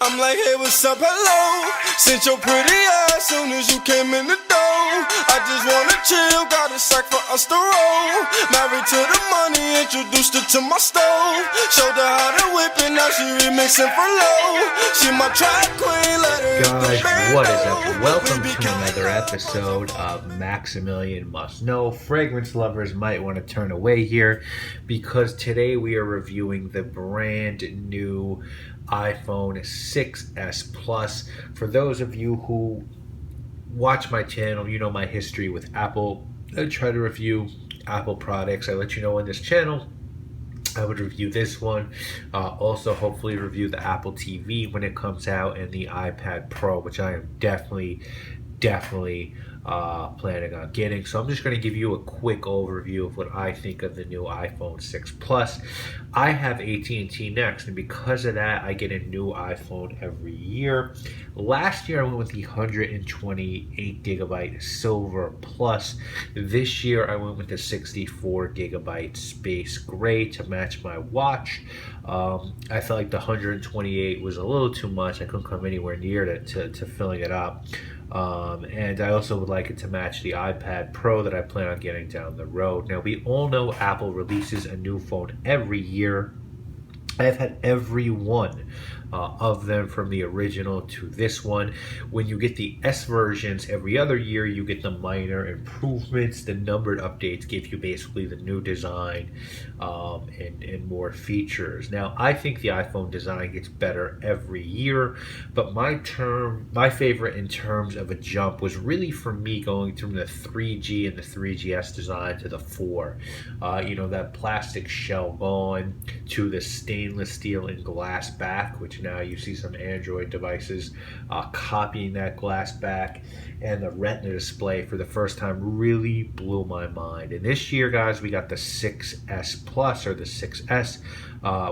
I'm like, hey, what's up, hello? Sent your pretty ass soon as you came in the door. I just wanna chill, got a sack for us to roll. Married to the money, introduced her to my stove. Showed her how to whip it, now she remixing for low. She my track queen, let her Guys, what is up? Welcome to another episode of Maximilian Must Know. Fragrance lovers might want to turn away here because today we are reviewing the brand new iPhone 6s Plus. For those of you who watch my channel, you know my history with Apple. I try to review Apple products. I let you know on this channel I would review this one. Also, hopefully review the Apple TV when it comes out and the iPad Pro, which I am definitely planning on getting. So I'm just going to give you a quick overview of what I think of the new iPhone 6 Plus. I have AT&T Next, and because of that, I get a new iPhone every year. Last year, I went with the 128 gigabyte Silver Plus. This year, I went with the 64 gigabyte Space Gray to match my watch. I felt like the 128 was a little too much. I couldn't come anywhere near to filling it up. And I also would like it to match the iPad Pro that I plan on getting down the road. Now, we all know Apple releases a new phone every year. I've had every one of them, from the original to this one. When you get the S versions every other year, you get the minor improvements. The numbered updates give you basically the new design and more features. Now, I think the iPhone design gets better every year, but my favorite in terms of a jump was really, for me, going from the 3G and the 3GS design to the 4. That plastic shell gone to the stainless steel and glass back, which now you see some Android devices copying that glass back, and the Retina display for the first time really blew my mind. And this year, guys, we got the 6s Plus, or the 6s,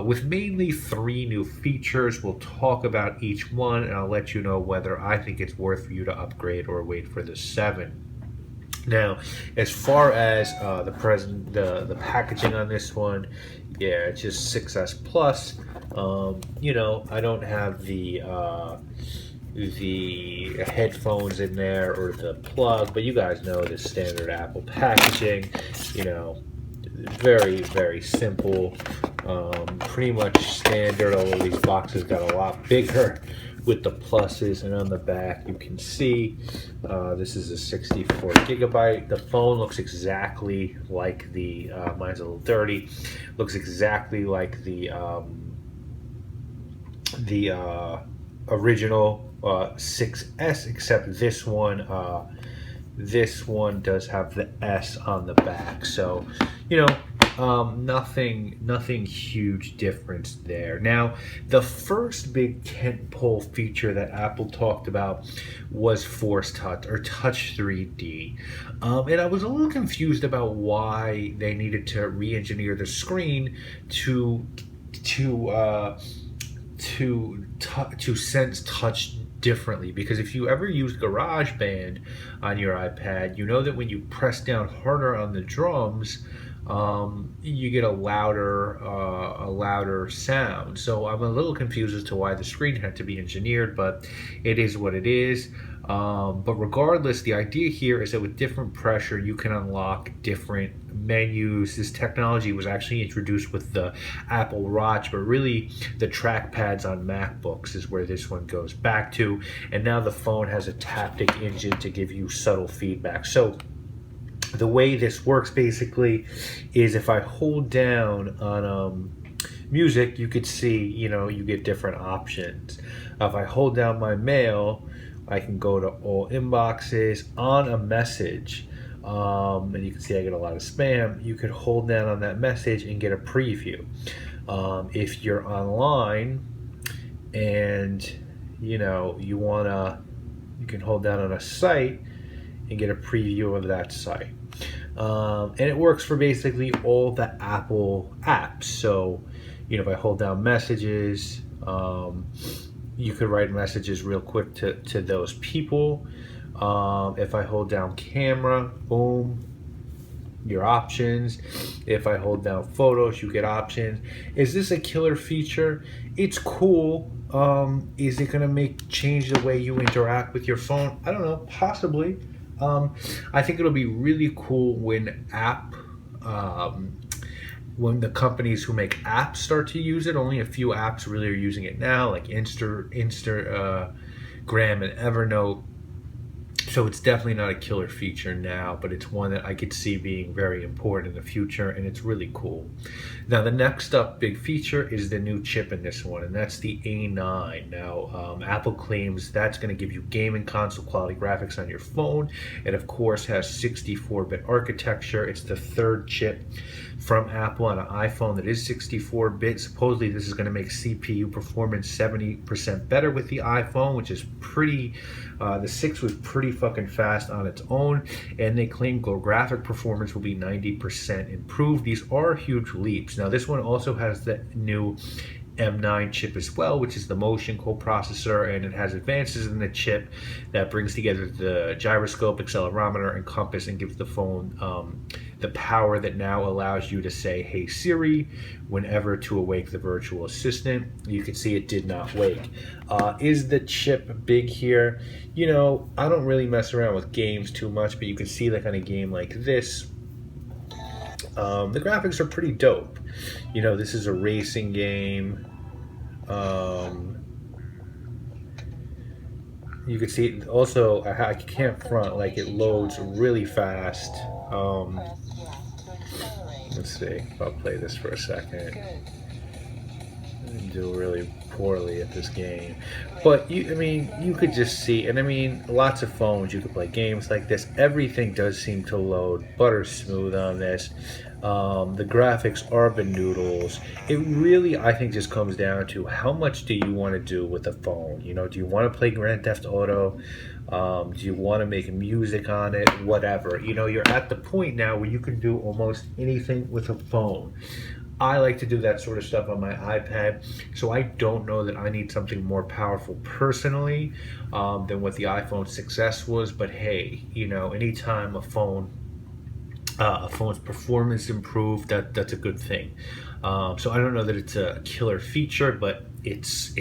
with mainly 3 new features. We'll talk about each one, and I'll let you know whether I think it's worth for you to upgrade or wait for the 7. Now, as far as the packaging on this one, yeah, it's just 6s Plus. I don't have the headphones in there or the plug, but you guys know the standard Apple packaging. Very, very simple, pretty much standard, although these boxes got a lot bigger with the pluses. And on the back you can see this is a 64 gigabyte. The phone looks exactly like the mine's a little dirty, looks exactly like the original 6s, except this one does have the S on the back. So nothing huge difference there. Now, the first big tentpole feature that Apple talked about was Force Touch, or Touch 3D, and I was a little confused about why they needed to re-engineer the screen to sense touch differently. Because if you ever used GarageBand on your iPad, you know that when you press down harder on the drums, you get a louder sound. So I'm a little confused as to why the screen had to be engineered, but it is what it is. But regardless, the idea here is that with different pressure, you can unlock different menus. This technology was actually introduced with the Apple Watch, but really the trackpads on MacBooks is where this one goes back to. And now the phone has a taptic engine to give you subtle feedback. So the way this works basically is, if I hold down on music, you could see, you get different options. If I hold down my mail, I can go to all inboxes. On a message, and you can see I get a lot of spam, you could hold down on that message and get a preview. If you're online and you can hold down on a site and get a preview of that site. And it works for basically all the Apple apps. So, if I hold down messages, you could write messages real quick to those people. If I hold down camera, boom, your options. If I hold down photos, you get options. Is this a killer feature? It's cool. Is it gonna change the way you interact with your phone? I don't know, possibly. I think it'll be really cool when the companies who make apps start to use it. Only a few apps really are using it now, like Instagram and Evernote. So it's definitely not a killer feature now, but it's one that I could see being very important in the future, and it's really cool. Now, the next up big feature is the new chip in this one, and that's the A9. Now, Apple claims that's going to give you gaming console quality graphics on your phone. It, of course, has 64-bit architecture. It's the third chip from Apple on an iPhone that is 64-bit. Supposedly, this is going to make CPU performance 70% better with the iPhone, which is pretty... the 6 was pretty fucking fast on its own, and they claim graphic performance will be 90% improved. These are huge leaps. Now, this one also has the new M9 chip as well, which is the motion coprocessor, and it has advances in the chip that brings together the gyroscope, accelerometer, and compass, and gives the phone the power that now allows you to say, "Hey Siri," whenever to awake the virtual assistant. You can see it did not wake. Is the chip big here? You know, I don't really mess around with games too much, but you can see like on a game like this, the graphics are pretty dope. You know, this is a racing game. You can see it also, I can't front, like it loads really fast. Let's see, I'll play this for a second. I do really poorly at this game, but you could just see, and I mean, lots of phones you could play games like this. Everything does seem to load butter smooth on this. The graphics are noodles. It really, I think, just comes down to how much do you want to do with the phone. You know, do you want to play Grand Theft Auto? Do you want to make music on it? Whatever. You know, you're at the point now where you can do almost anything with a phone. I like to do that sort of stuff on my iPad, so I don't know that I need something more powerful personally than what the iPhone 6S was. But hey, you know, anytime a phone's performance improved, that's a good thing. So I don't know that it's a killer feature, but it's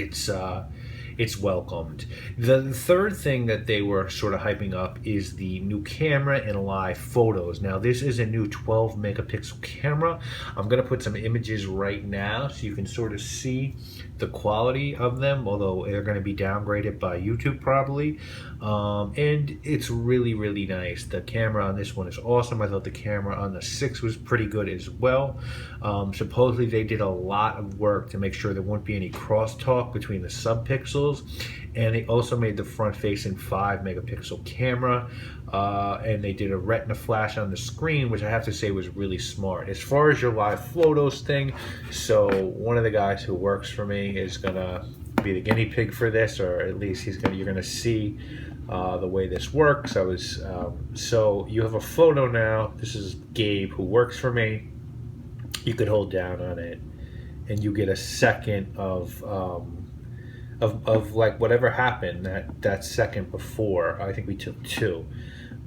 welcomed. The third thing that they were sort of hyping up is the new camera and live photos. Now, this is a new 12 megapixel camera. I'm going to put some images right now so you can sort of see the quality of them, although they're going to be downgraded by YouTube probably. And it's really, really nice. The camera on this one is awesome. I thought the camera on the 6 was pretty good as well. Supposedly they did a lot of work to make sure there won't be any crosstalk between the subpixels, and they also made the front-facing 5 megapixel camera, and they did a retina flash on the screen, which I have to say was really smart. As far as your live photos thing, so one of the guys who works for me is gonna be the guinea pig for this, or at least you're gonna see the way this works. So you have a photo now. This is Gabe, who works for me. You could hold down on it, and you get a second of like whatever happened that second before. I think we took 2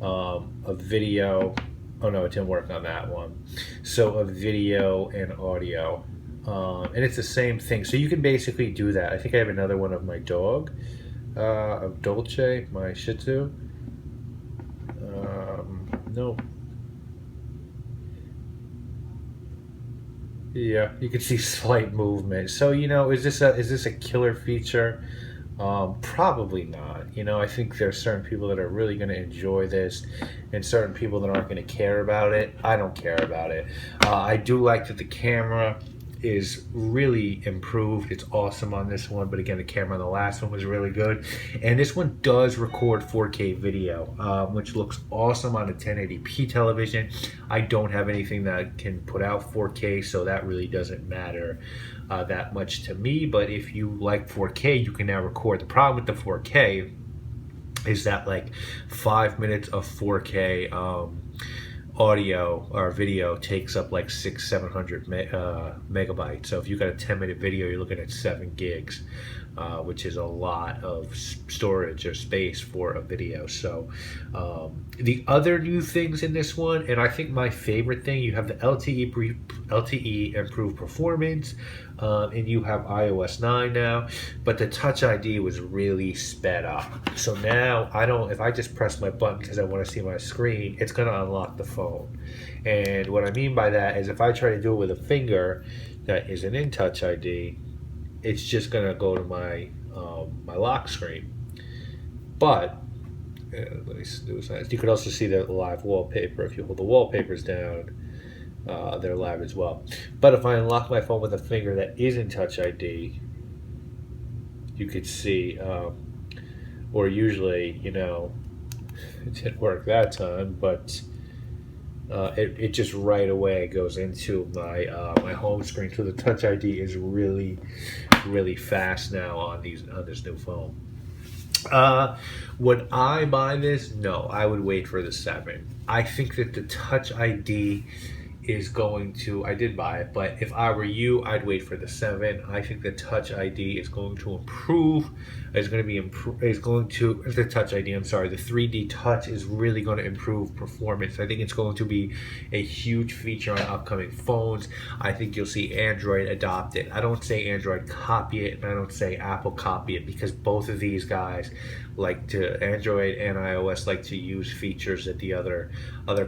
of video. Oh no, it didn't work on that one. So of video and audio, and it's the same thing. So you can basically do that. I think I have another one of my dog, of Dolce, my Shih Tzu. No. Yeah, you can see slight movement. So, you know, is this a killer feature? Probably not. You know, I think there's certain people that are really going to enjoy this, and certain people that aren't going to care about it. I don't care about it. I do like that the camera is really improved. It's awesome on this one, but again, the camera on the last one was really good, and this one does record 4K video, which looks awesome on a 1080p television. I don't have anything that can put out 4K, so that really doesn't matter that much to me. But if you like 4K, you can now record. The problem with the 4K is that like 5 minutes of 4K audio or video takes up like 600-700 megabytes. So if you got a 10-minute video, you're looking at 7 gigs. which is a lot of storage or space for a video. So the other new things in this one, and I think my favorite thing, you have the LTE improved performance, and you have iOS 9 now, but the Touch ID was really sped up. So now if I just press my button because I want to see my screen, it's going to unlock the phone. And what I mean by that is if I try to do it with a finger that isn't in Touch ID, it's just going to go to my lock screen. But let me do this. You could also see the live wallpaper. If you hold the wallpapers down, they're live as well. But if I unlock my phone with a finger that isn't Touch ID, you could see, or usually, it didn't work that time, but it just right away goes into my my home screen. So the Touch ID is really, really fast now on this new phone. Would I buy this? No, I would wait for the 7. I think that the Touch ID is going to, I did buy it, but if I were you, I'd wait for the 7. I think the Touch ID is going to improve. The Touch ID, I'm sorry, the 3D Touch is really going to improve performance. I think it's going to be a huge feature on upcoming phones. I think you'll see Android adopt it. I don't say Android copy it, and I don't say Apple copy it, because both of these guys Android and iOS like to use features that the other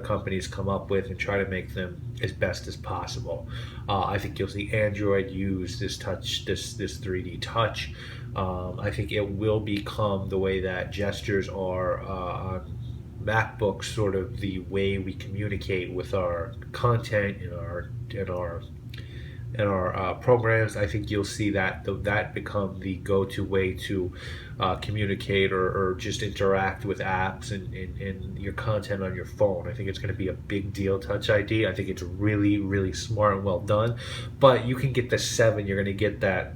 companies come up with and try to make them as best as possible. I think you'll see Android use this 3D Touch. I think it will become the way that gestures are on MacBooks, sort of the way we communicate with our content in our programs. I think you'll see that become the go-to way to communicate or just interact with apps and your content on your phone. I think it's going to be a big deal, Touch ID. I think it's really, really smart and well done. But you can get the 7. You're going to get that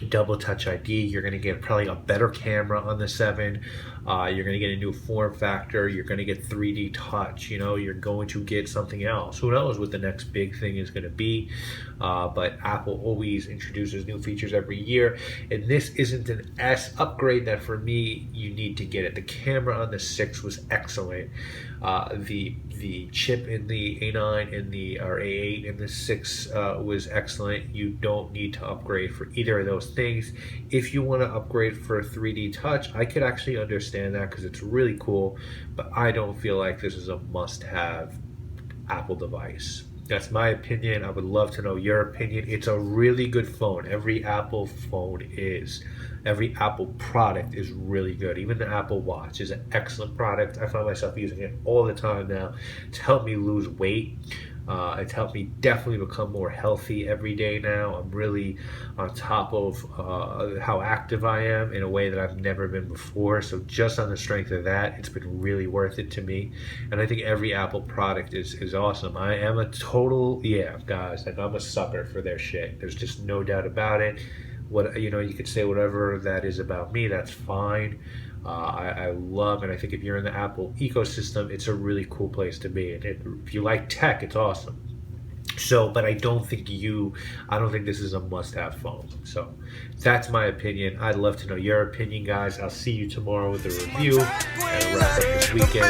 double Touch ID. You're going to get probably a better camera on the 7. You're going to get a new form factor. You're going to get 3D Touch. You're going to get something else. Who knows what the next big thing is going to be? But Apple always introduces new features every year, and this isn't an S upgrade that for me you need to get it. The camera on the 6 was excellent. The chip in the A9 and or A8 in the 6 was excellent. You don't need to upgrade for either of those things. If you want to upgrade for 3D Touch, I could actually understand that because it's really cool, but I don't feel like this is a must-have Apple device. That's my opinion. I would love to know your opinion. It's a really good phone. Every Apple phone is. Every Apple product is really good. Even the Apple Watch is an excellent product. I find myself using it all the time now to help me lose weight. It's helped me definitely become more healthy every day now. I'm really on top of how active I am in a way that I've never been before. So just on the strength of that, it's been really worth it to me. And I think every Apple product is awesome. I am a total, guys, I'm a sucker for their shit. There's just no doubt about it. You could say whatever that is about me, that's fine. I love, and I think if you're in the Apple ecosystem, it's a really cool place to be. And if you like tech, it's awesome. So, but I don't think this is a must-have phone. So that's my opinion. I'd love to know your opinion, guys. I'll see you tomorrow with a review and a wrap up this weekend.